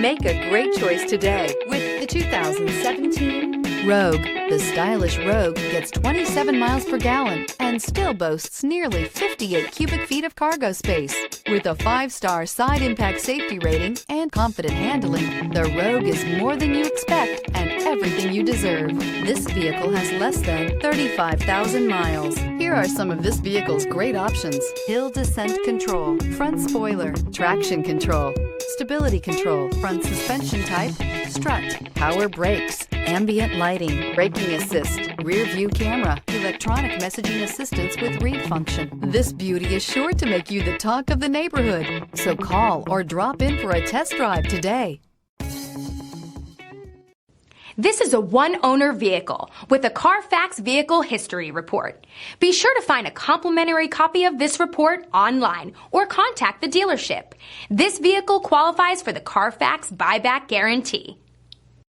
Make a great choice today with the 2017 Rogue. The stylish Rogue gets 27 miles per gallon and still boasts nearly 58 cubic feet of cargo space. With a 5-star side impact safety rating and confident handling, the Rogue is more than you expect and everything you deserve. This vehicle has less than 35,000 miles. Here are some of this vehicle's great options: hill descent control, front spoiler, traction control, stability control, front suspension type, strut, power brakes, ambient lighting, braking assist, rear view camera, electronic messaging assistance with read function. This beauty is sure to make you the talk of the neighborhood. So call or drop in for a test drive today. This is a one-owner vehicle with a Carfax Vehicle History Report. Be sure to find a complimentary copy of this report online or contact the dealership. This vehicle qualifies for the Carfax Buyback Guarantee.